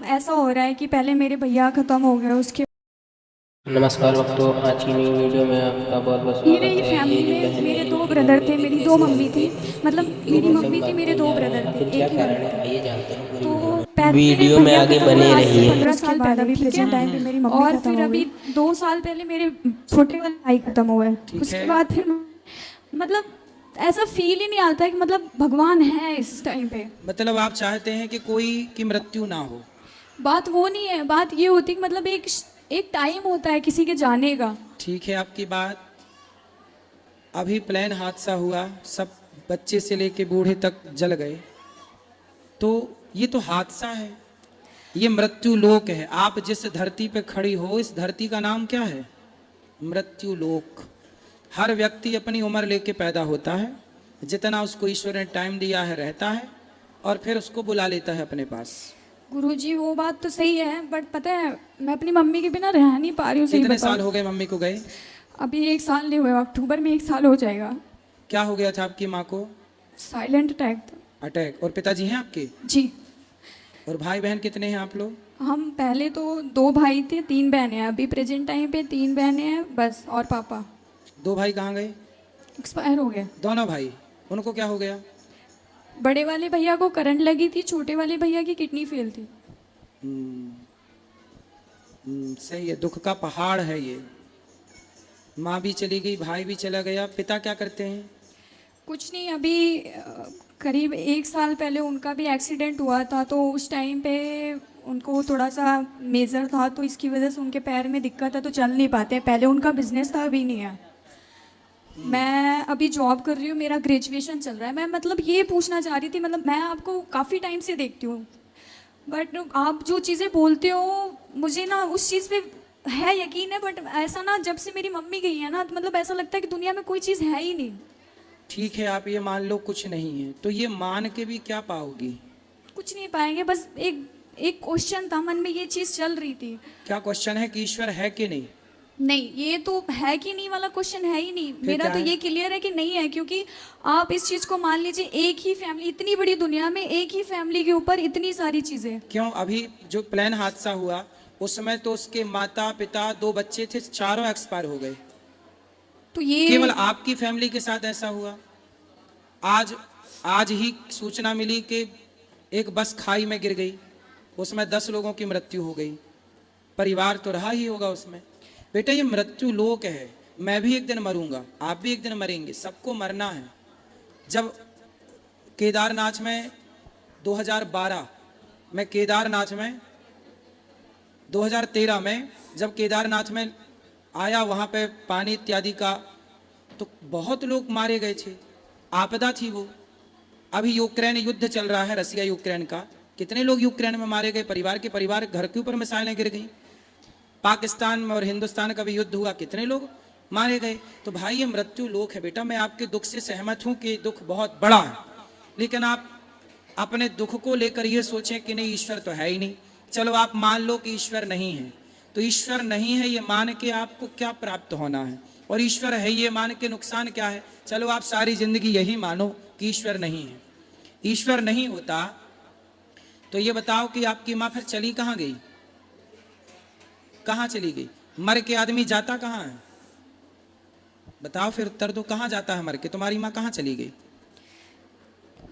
ऐसा हो रहा है कि पहले मेरे भैया ख़त्म हो गए, उसके नमस्कार दोस्तों, आज की नई वीडियो में आपका बहुत बहुत मेरे स्वागत ही है। फैमिली एक में बहन मेरे है जो 2 कि ब्रदर मम्मी थे, मेरी देखने 2 से मम्मी अलग थी। है। मतलब तो मेरी कैसे मम्मी थी, बात मेरे होने 2 जा रहा है, ब्रदर थे, आखिर क्या एक ही कारण ब्रदर है, थे। आइए जानते हैं पूरी तो वीडियो में। पहले मेरे वीडियो में भैया आगे खत्म बने हुए आज से रहिए। 15 साल पहले, अभी प्रेजेंट टाइम पे मेरी मम्मी और फिर अभी 2 साल पहले मेरे छोटे वाले भाई खत्म हुए। उसके बाद फिर मतलब ऐसा फील ही नहीं आता है कि मतलब भगवान है इस टाइम पे। मतलब आप चाहते हैं कि कोई की मृत्यु ना हो। बात वो नहीं है, बात ये होती है कि मतलब एक टाइम होता है किसी के जाने का। ठीक है आपकी बात। अभी प्लेन हादसा हुआ, सब बच्चे से लेके बूढ़े तक जल गए, तो ये तो हादसा है, ये मृत्यु लोक है। आप जिस धरती पे खड़ी हो, इस धरती का नाम क्या है? मृत्यु लोक। हर व्यक्ति अपनी उम्र लेके पैदा होता है, जितना उसको ईश्वर ने टाइम दिया है रहता है, और फिर उसको बुला लेता है अपने पास। गुरुजी वो बात तो सही है, बट पता है मैं अपनी मम्मी के बिना रह नहीं पा रही हूँ, सही कितने बताओ। साल हो गए मम्मी को गए? अभी 1 साल नहीं हुआ, अक्टूबर में 1 साल हो जाएगा। क्या हो गया था आपकी माँ को? साइलेंट अटैक था। अटैक। और पिताजी हैं आपके? जी। और भाई बहन कितने हैं आप लोग? हम पहले तो 2 भाई थे, 3 बहनें हैं। अभी प्रेजेंट टाइम पे 3 बहनें हैं बस, और पापा 2 भाई कहाँ गए? एक्सपायर हो गए। दोनों भाई, उनको क्या हो गया? बड़े वाले भैया को करंट लगी थी, छोटे वाले भैया की किडनी फेल थी। सही है, दुख का पहाड़ है ये। माँ भी चली गई, भाई भी चला गया। पिता क्या करते हैं? कुछ नहीं, अभी करीब 1 साल पहले उनका भी एक्सीडेंट हुआ था, तो उस टाइम पे उनको थोड़ा सा मेजर था, तो इसकी वजह से उनके पैर में दिक्कत है, तो चल नहीं पाते। पहले उनका बिजनेस था, अभी नहीं है। मैं अभी जॉब कर रही हूँ, मेरा ग्रेजुएशन चल रहा है। मैं मतलब ये पूछना चाह रही थी, मतलब मैं आपको काफ़ी टाइम से देखती हूँ, बट आप जो चीज़ें बोलते हो मुझे ना उस चीज़ पे है यकीन है, बट ऐसा ना जब से मेरी मम्मी गई है ना, तो मतलब ऐसा लगता है कि दुनिया में कोई चीज़ है ही नहीं। ठीक है, आप ये मान लो कुछ नहीं है, तो ये मान के भी क्या पाओगी? कुछ नहीं पाएंगे, बस एक एक क्वेश्चन था मन में, ये चीज़ चल रही थी। क्या क्वेश्चन है कि ईश्वर है कि नहीं? नहीं, ये तो है कि नहीं वाला क्वेश्चन है ही नहीं। मेरा क्या तो है? ये क्लियर है कि नहीं है, क्योंकि आप इस चीज़ को मान लीजिए, एक ही फैमिली, इतनी बड़ी दुनिया में एक ही फैमिली के ऊपर इतनी सारी चीज़ें। क्यों? अभी जो प्लेन हादसा हुआ उस समय तो उसके माता पिता 2 बच्चे थे, चारों एक्सपायर हो गए। तो ये केवल आपकी फैमिली के साथ ऐसा हुआ? आज आज ही सूचना मिली कि एक बस खाई में गिर गई, उसमें 10 लोगों की मृत्यु हो गई। परिवार तो रहा ही होगा उसमें। बेटा ये मृत्यु लोक है, मैं भी एक दिन मरूंगा, आप भी एक दिन मरेंगे, सबको मरना है। जब केदारनाथ में 2012 में, केदारनाथ में 2013 में जब केदारनाथ में आया, वहां पे पानी इत्यादि का, तो बहुत लोग मारे गए थे, आपदा थी वो। अभी यूक्रेन युद्ध चल रहा है, रसिया यूक्रेन का, कितने लोग यूक्रेन में मारे गए, परिवार के परिवार, घर के ऊपर मिसाइलें गिर गई। पाकिस्तान में और हिंदुस्तान का भी युद्ध हुआ, कितने लोग मारे गए। तो भाई ये मृत्यु लोक है। बेटा मैं आपके दुख से सहमत हूं कि दुख बहुत बड़ा है, लेकिन आप अपने दुख को लेकर ये सोचें कि नहीं ईश्वर तो है ही नहीं। चलो आप मान लो कि ईश्वर नहीं है, तो ईश्वर नहीं है ये मान के आपको क्या प्राप्त होना है, और ईश्वर है ये मान के नुकसान क्या है? चलो आप सारी जिंदगी यही मानो कि ईश्वर नहीं है। ईश्वर नहीं होता तो ये बताओ कि आपकी माँ फिर चली कहाँ गई? कहाँ चली गई? मर के आदमी जाता कहाँ है? बताओ फिर, उत्तर दो, कहाँ जाता है मर के? तुम्हारी माँ कहाँ चली गई?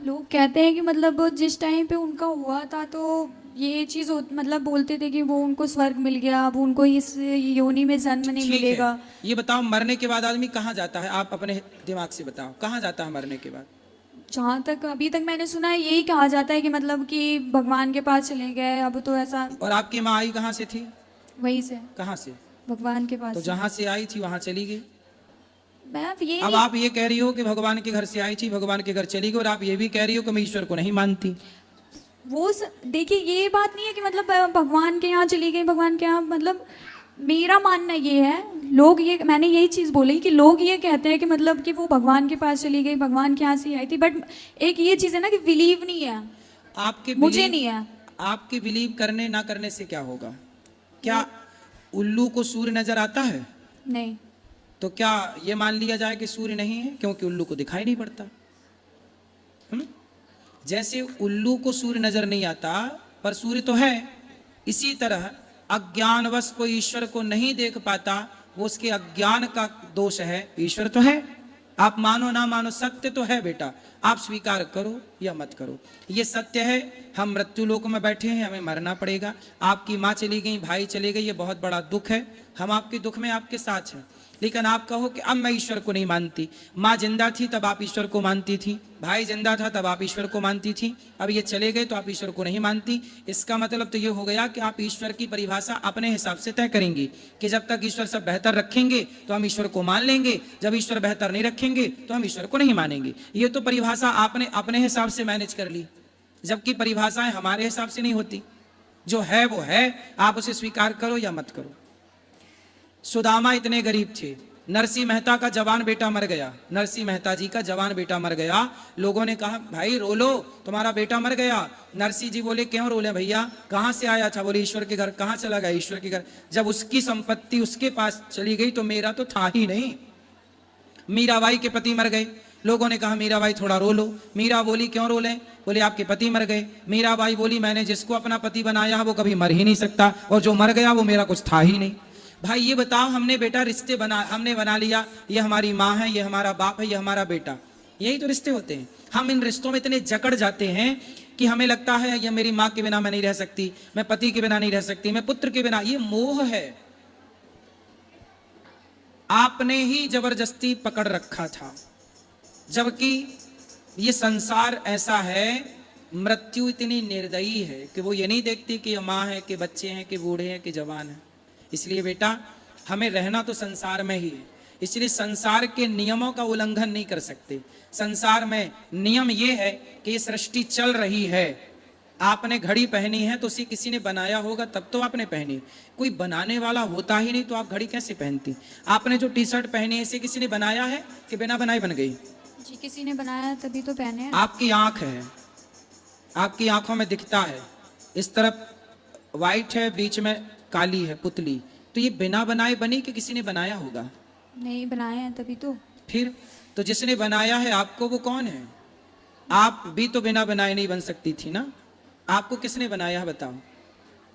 लोग कहते हैं कि मतलब जिस टाइम पे उनका हुआ था, तो ये चीज़ मतलब बोलते थे कि वो उनको स्वर्ग मिल गया, अब उनको इस योनि में जन्म नहीं ठीक मिलेगा। है, ये बताओ मरने के बाद आदमी कहाँ जाता है? आप अपने दिमाग से बताओ, कहाँ जाता है मरने के बाद? जहाँ तक अभी तक मैंने सुना है, यही कहा जाता है कि मतलब कि भगवान के पास चले गए। अब तो ऐसा और आपकी माँ आई कहाँ से थी? वहीं से, कहाँ से? भगवान के पास तो से। जहाँ से आई थी वहां चली गई। मैं ये अब नहीं, आप ये कह रही हो कि भगवान के घर से आई थी, भगवान के घर चली गई, और आप ये भी कह रही हो कि मैं ईश्वर को नहीं मानती। देखिए ये बात नहीं है कि मतलब भगवान के यहाँ चली गई, भगवान के यहाँ, मतलब मेरा मानना ये है, लोग ये, मैंने यही चीज़ बोली कि लोग ये कहते हैं कि मतलब कि वो भगवान के पास चली गई, भगवान के यहाँ से आई थी, बट एक ये चीज़ है ना कि बिलीव नहीं है। आपके मुझे नहीं है। आपके बिलीव करने ना करने से क्या होगा? क्या उल्लू को सूर्य नजर आता है? नहीं। तो क्या ये मान लिया जाए कि सूर्य नहीं है क्योंकि उल्लू को दिखाई नहीं पड़ता? जैसे उल्लू को सूर्य नजर नहीं आता, पर सूर्य तो है, इसी तरह अज्ञानवश कोई ईश्वर को नहीं देख पाता, वो उसके अज्ञान का दोष है। ईश्वर तो है, आप मानो ना मानो, सत्य तो है बेटा, आप स्वीकार करो या मत करो, ये सत्य है। हम मृत्यु लोक में बैठे हैं, हमें मरना पड़ेगा। आपकी माँ चली गई, भाई चले गए, ये बहुत बड़ा दुख है। हम आपके दुख में आपके साथ हैं। लेकिन आप कहो कि अब मैं ईश्वर को नहीं मानती। माँ जिंदा थी तब आप ईश्वर को मानती थी, भाई जिंदा था तब आप ईश्वर को मानती थी, अब ये चले गए तो आप ईश्वर को नहीं मानती। इसका मतलब तो ये हो गया कि आप ईश्वर की परिभाषा अपने हिसाब से तय करेंगी कि जब तक ईश्वर सब बेहतर रखेंगे तो हम ईश्वर को मान लेंगे, जब ईश्वर बेहतर नहीं रखेंगे तो हम ईश्वर को नहीं मानेंगे। ये तो परिभाषा आपने अपने हिसाब से मैनेज कर ली, जबकि परिभाषाएं हमारे हिसाब से नहीं होती। जो है वो है, आप उसे स्वीकार करो या मत करो। सुदामा इतने गरीब थे, नरसिंह मेहता का जवान बेटा मर गया, नरसिंह मेहता जी का जवान बेटा मर गया। लोगों ने कहा भाई रो लो, तुम्हारा बेटा मर गया। नरसिंह जी बोले क्यों रोले भैया, कहां से आया था? बोले ईश्वर के घर। कहां चला गया? ईश्वर के घर। जब उसकी संपत्ति उसके पास चली गई तो मेरा तो था ही नहीं। मीराबाई के पति मर गए, लोगों ने कहा मीराबाई थोड़ा रो लो। मीरा बोली क्यों रो लें? बोले आपके पति मर गए। मीराबाई बोली मैंने जिसको अपना पति बनाया वो कभी मर ही नहीं सकता, और जो मर गया वो मेरा कुछ था ही नहीं। भाई ये बताओ, हमने बेटा रिश्ते हमने बना लिया, ये हमारी माँ है, ये हमारा बाप है, ये हमारा बेटा, यही तो रिश्ते होते हैं। हम इन रिश्तों में इतने जकड़ जाते हैं कि हमें लगता है ये मेरी माँ के बिना मैं नहीं रह सकती, मैं पति के बिना नहीं रह सकती, मैं पुत्र के बिना। ये मोह है, आपने ही जबरदस्ती पकड़ रखा था। जबकि ये संसार ऐसा है, मृत्यु इतनी निर्दयी है कि वो ये नहीं देखती कि ये माँ है, कि बच्चे हैं, कि बूढ़े हैं, कि जवान है। इसलिए बेटा हमें रहना तो संसार में ही है, इसलिए संसार के नियमों का उल्लंघन नहीं कर सकते। संसार में नियम ये है कि ये सृष्टि चल रही है। आपने घड़ी पहनी है तो उसे किसी ने बनाया होगा तब तो आपने पहनी, कोई बनाने वाला होता ही नहीं तो आप घड़ी कैसे पहनती? आपने जो टी शर्ट पहनी है इसे किसी ने बनाया है कि बिना बनाए बन गई? जी किसी ने बनाया तभी तो पहने हैं। आपकी आंख है, आपकी आंखों में दिखता है, इस तरफ वाइट है, बीच में काली है पुतली, तो ये बिना बनाए बनी कि किसी ने बनाया होगा? नहीं बनाए हैं तभी तो। फिर तो जिसने बनाया है आपको वो कौन है? आप भी तो बिना बनाए नहीं बन सकती थी ना, आपको किसने बनाया है बताओ?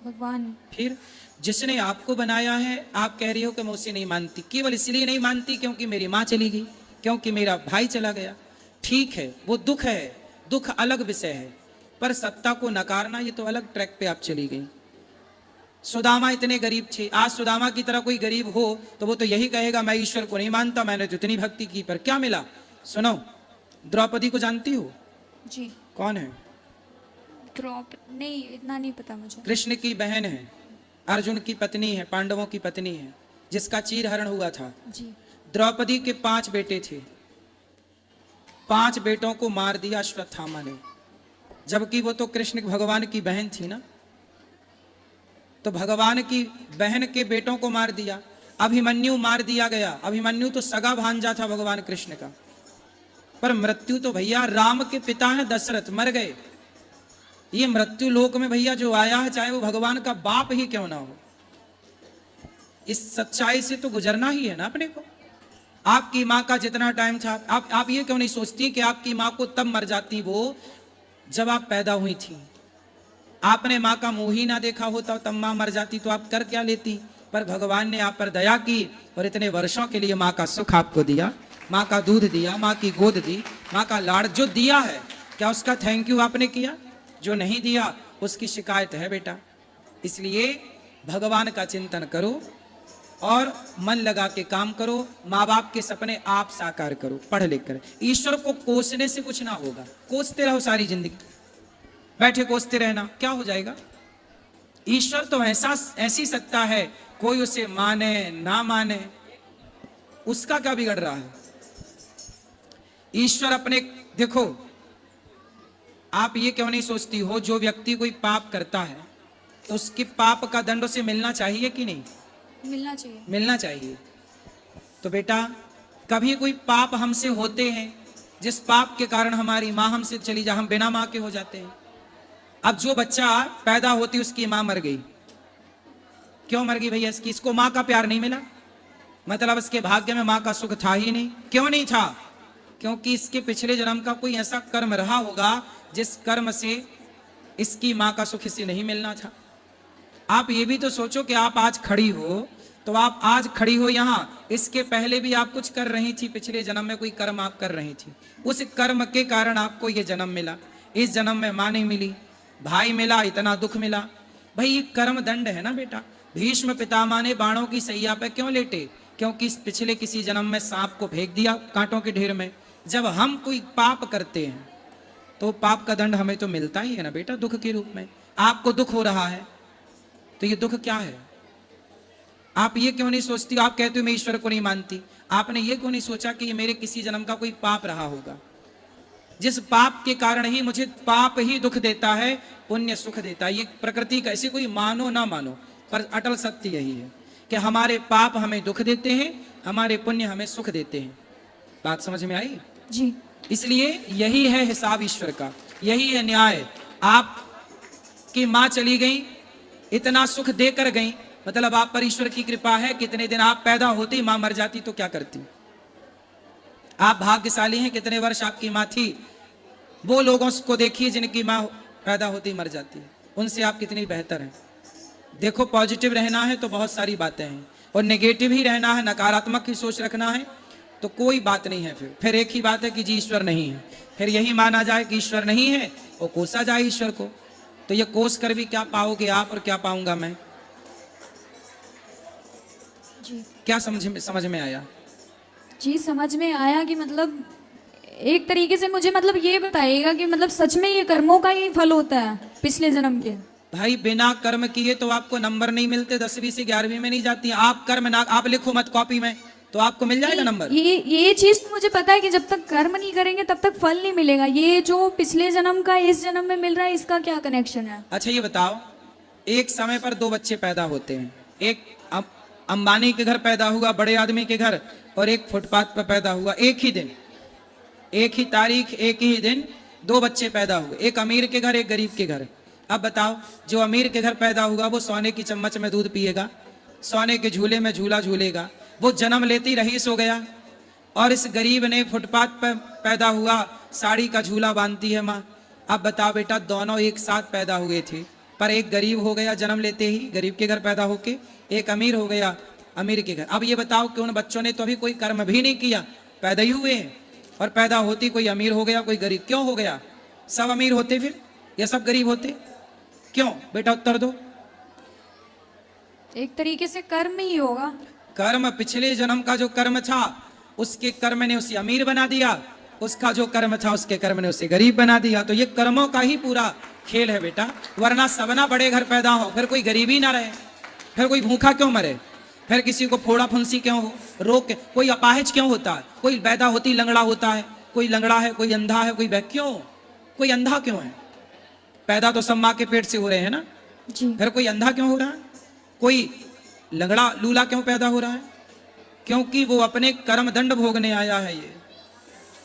भगवान। फिर जिसने आपको बनाया है, आप कह रही हो कि मैं उसे नहीं मानती, केवल इसलिए नहीं मानती क्योंकि मेरी माँ चली गई, क्योंकि मेरा भाई चला गया। ठीक है, वो दुख है, दुख अलग विषय है, पर सत्ता को नकारना ये तो अलग ट्रैक पे आप चली गई। सुदामा इतने गरीब थे, आज सुदामा की तरह कोई गरीब हो तो वो तो यही कहेगा मैं ईश्वर को नहीं मानता, मैंने तो इतनी भक्ति की पर क्या मिला? सुनो, द्रौपदी को जानती हो? जी। कौन है? नहीं इतना नहीं पता मुझे। कृष्ण की बहन है, अर्जुन की पत्नी है, पांडवों की पत्नी है, जिसका चीरहरण हुआ था। जी। द्रौपदी के 5 बेटे थे, 5 बेटों को मार दिया अश्वत्थामा ने, जबकि वो तो कृष्ण भगवान की बहन थी ना, तो भगवान की बहन के बेटों को मार दिया। अभिमन्यु मार दिया गया, अभिमन्यु तो सगा भांजा था भगवान कृष्ण का, पर मृत्यु तो भैया राम के पिता हैं दशरथ, मर गए। ये मृत्यु लोक में भैया जो आया है, चाहे वो भगवान का बाप ही क्यों ना हो, इस सच्चाई से तो गुजरना ही है ना अपने को। आपकी माँ का जितना टाइम था, आप ये क्यों नहीं सोचती कि आपकी माँ को तब मर जाती वो जब आप पैदा हुई थी? आपने माँ का मुंह ही ना देखा होता तब माँ मर जाती तो आप कर क्या लेती? पर भगवान ने आप पर दया की और इतने वर्षों के लिए माँ का सुख आपको दिया, माँ का दूध दिया, माँ की गोद दी, माँ का लाड़ जो दिया है, क्या उसका थैंक यू आपने किया? जो नहीं दिया उसकी शिकायत है बेटा। इसलिए भगवान का चिंतन करो और मन लगा के काम करो, माँ बाप के सपने आप साकार करो, पढ़ लिख कर। ईश्वर को कोसने से कुछ ना होगा, कोसते रहो सारी जिंदगी, बैठे कोसते रहना, क्या हो जाएगा? ईश्वर तो ऐसी सत्ता है, कोई उसे माने ना माने उसका क्या बिगड़ रहा है? ईश्वर अपने, देखो आप ये क्यों नहीं सोचती हो, जो व्यक्ति कोई पाप करता है तो उसके पाप का दंड उसे मिलना चाहिए कि नहीं? मिलना चाहिए। मिलना चाहिए। तो बेटा कभी कोई पाप हमसे होते हैं जिस पाप के कारण हमारी माँ हमसे चली जा, हम बिना माँ के हो जाते हैं। अब जो बच्चा पैदा होती उसकी माँ मर गई, क्यों मर गई भैया? इसको माँ का प्यार नहीं मिला, मतलब इसके भाग्य में माँ का सुख था ही नहीं। क्यों नहीं था? क्योंकि इसके पिछले जन्म का कोई ऐसा कर्म रहा होगा जिस कर्म से इसकी माँ का सुख इसे नहीं मिलना था। आप ये भी तो सोचो कि आप आज खड़ी हो, तो आप आज खड़ी हो यहाँ, इसके पहले भी आप कुछ कर रही थी, पिछले जन्म में कोई कर्म आप कर रही थी, उस कर्म के कारण आपको ये जन्म मिला। इस जन्म में माँ नहीं मिली, भाई मिला, इतना दुख मिला। भाई ये कर्म दंड है ना बेटा। भीष्म पितामह ने बाणों की सैया पे क्यों लेटे? क्योंकि पिछले किसी जन्म में सांप को फेंक दिया कांटों के ढेर में। जब हम कोई पाप करते हैं तो पाप का दंड हमें तो मिलता ही है ना बेटा, दुख के रूप में। आपको दुख हो रहा है तो ये दुख क्या है? आप ये क्यों नहीं सोचती? आप कहते हो मैं ईश्वर को नहीं मानती, आपने ये क्यों नहीं सोचा कि ये मेरे किसी जन्म का कोई पाप रहा होगा, जिस पाप के कारण ही मुझे पाप ही दुख देता है, पुण्य सुख देता है। ये प्रकृति का, ऐसे कोई मानो ना मानो, पर अटल सत्य यही है कि हमारे पाप हमें दुख देते हैं, हमारे पुण्य हमें सुख देते हैं। बात समझ में आई जी। इसलिए यही है हिसाब ईश्वर का, यही है न्याय। आप की माँ चली गई, इतना सुख देकर गई, मतलब आप पर ईश्वर की कृपा है। कितने दिन आप पैदा होती माँ मर जाती तो क्या करती? आप भाग्यशाली हैं, कितने वर्ष आपकी माँ थी। वो लोगों को देखिए जिनकी माँ पैदा होती मर जाती है, उनसे आप कितनी बेहतर हैं। देखो, पॉजिटिव रहना है तो बहुत सारी बातें हैं, और नेगेटिव ही रहना है, नकारात्मक ही सोच रखना है तो कोई बात नहीं है। फिर एक ही बात है कि जी ईश्वर नहीं है। फिर यही माना जाए कि ईश्वर नहीं है और कोसा जाए ईश्वर को। तो ये कोस कर भी क्या पाओगे आप और क्या पाऊंगा मैं? जी। क्या समझ में आया? जी समझ में आया कि मतलब एक तरीके से मुझे मतलब ये बताइएगा कि मतलब सच में ये कर्मों का ही फल होता है पिछले जन्म के? भाई बिना कर्म किए तो आपको नंबर नहीं मिलते, 10वीं से 11वीं में नहीं जाती। आप कर्म ना, आप लिखो मत कॉपी में, तो आपको मिल जाएगा नंबर। ये चीज तो मुझे पता है कि जब तक कर्म नहीं करेंगे तब तक फल नहीं मिलेगा। ये जो पिछले जन्म का इस जन्म में मिल रहा है, इसका क्या कनेक्शन है? अच्छा ये बताओ, एक समय पर दो बच्चे पैदा होते हैं। एक अंबानी के घर पैदा हुआ, बड़े आदमी के घर, और एक फुटपाथ पर पैदा हुआ। एक ही दिन, एक ही तारीख, एक ही दिन दो बच्चे पैदा हुए, एक अमीर के घर, एक गरीब के घर। अब बताओ, जो अमीर के घर पैदा हुआ वो सोने की चम्मच में दूध पिएगा, सोने के झूले में झूला झूलेगा, वो जन्म लेते ही रईस हो गया। और इस गरीब ने फुटपाथ पर पैदा हुआ, साड़ी का झूला बांधती है माँ। अब बताओ बेटा, दोनों एक साथ पैदा हुए थे, पर एक गरीब हो गया जन्म लेते ही, गरीब के घर पैदा होके, एक अमीर हो गया अमीर के घर। अब ये बताओ कि उन बच्चों ने तो अभी कोई कर्म भी नहीं किया, पैदा ही हुए हैं, और पैदा होती कोई अमीर हो गया कोई गरीब। क्यों हो गया? सब अमीर होते फिर या सब गरीब होते? क्यों बेटा, उत्तर दो। एक तरीके से कर्म ही होगा। कर्म, पिछले जन्म का जो कर्म था उसके कर्म ने उसे अमीर बना दिया, उसका जो कर्म था उसके कर्म ने उसे गरीब बना दिया। तो ये कर्मों का ही पूरा खेल है बेटा। वरना सबना बड़े घर पैदा हो, फिर कोई गरीबी ना रहे, फिर कोई भूखा क्यों मरे, फिर किसी को फोड़ा फुंसी क्यों हो, रोग, कोई अपाहिज क्यों होता है, कोई पैदा होती लंगड़ा होता है, कोई लंगड़ा है, कोई अंधा है, कोई क्यों, कोई अंधा क्यों है? पैदा तो सब माँ के पेट से हो रहे हैं ना जी। फिर कोई अंधा क्यों हो रहा है? कोई लंगड़ा लूला क्यों पैदा हो रहा है? क्योंकि वो अपने कर्म दंड भोगने आया है। ये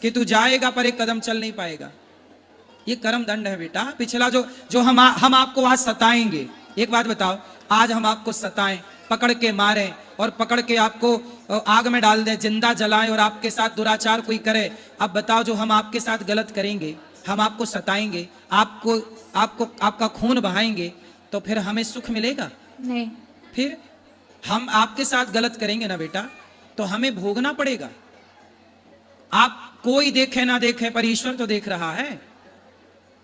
कि तू जाएगा पर एक कदम चल नहीं पाएगा, ये कर्म दंड है बेटा। पिछला जो हम आपको आज सताएंगे, एक बात बताओ, आज हम आपको सताएं, पकड़ के मारें और पकड़ के आपको आग में डाल दें, जिंदा जलाएं और आपके साथ दुराचार कोई करे, अब बताओ जो हम आपके साथ गलत करेंगे, हम आपको सताएंगे, आपका खून बहाएंगे, तो फिर हमें सुख मिलेगा? नहीं। फिर हम आपके साथ गलत करेंगे ना बेटा, तो हमें भोगना पड़ेगा। आप कोई देखे ना देखे पर ईश्वर तो देख रहा है।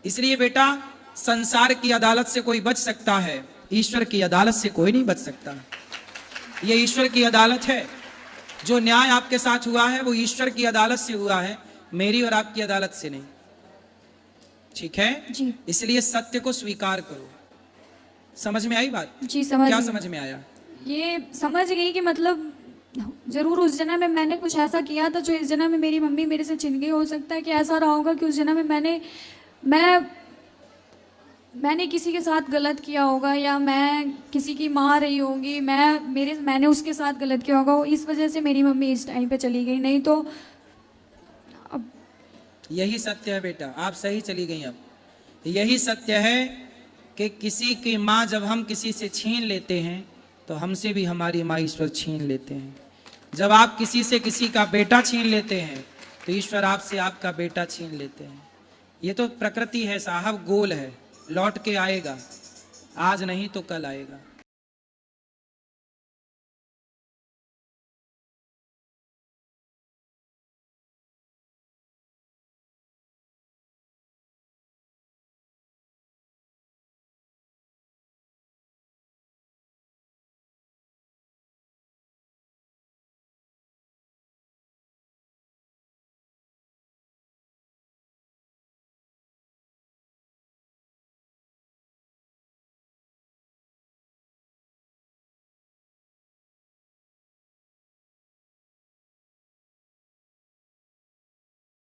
इसलिए बेटा, संसार की अदालत से कोई बच सकता है, ईश्वर की अदालत से कोई नहीं बच सकता। ये ईश्वर की अदालत है। जो न्याय आपके साथ हुआ है वो ईश्वर की अदालत से हुआ है, मेरी और आपकी अदालत से नहीं। ठीक है जी। इसलिए सत्य को स्वीकार करो। समझ में आई बात? जी समझ क्या गई। समझ में आया? ये समझ गई कि मतलब जरूर उस जन्म में मैंने कुछ ऐसा किया था जो इस जन्म में मेरी मम्मी मेरे से छिन गई। हो सकता है कि ऐसा रहा होगा कि उस जन्म में मैंने किसी के साथ गलत किया होगा, या मैं किसी की माँ रही होंगी, मैंने उसके साथ गलत किया होगा, इस वजह से मेरी मम्मी इस टाइम पे चली गई। नहीं तो अब यही सत्य है बेटा, आप सही चली गई। अब यही सत्य है कि किसी की माँ जब हम किसी से छीन लेते हैं तो हमसे भी हमारी माँ ईश्वर छीन लेते हैं। जब आप किसी से किसी का बेटा छीन लेते हैं तो ईश्वर आपसे आपका बेटा छीन लेते हैं। ये तो प्रकृति है साहब, गोल है, लौट के आएगा। आज नहीं तो कल आएगा।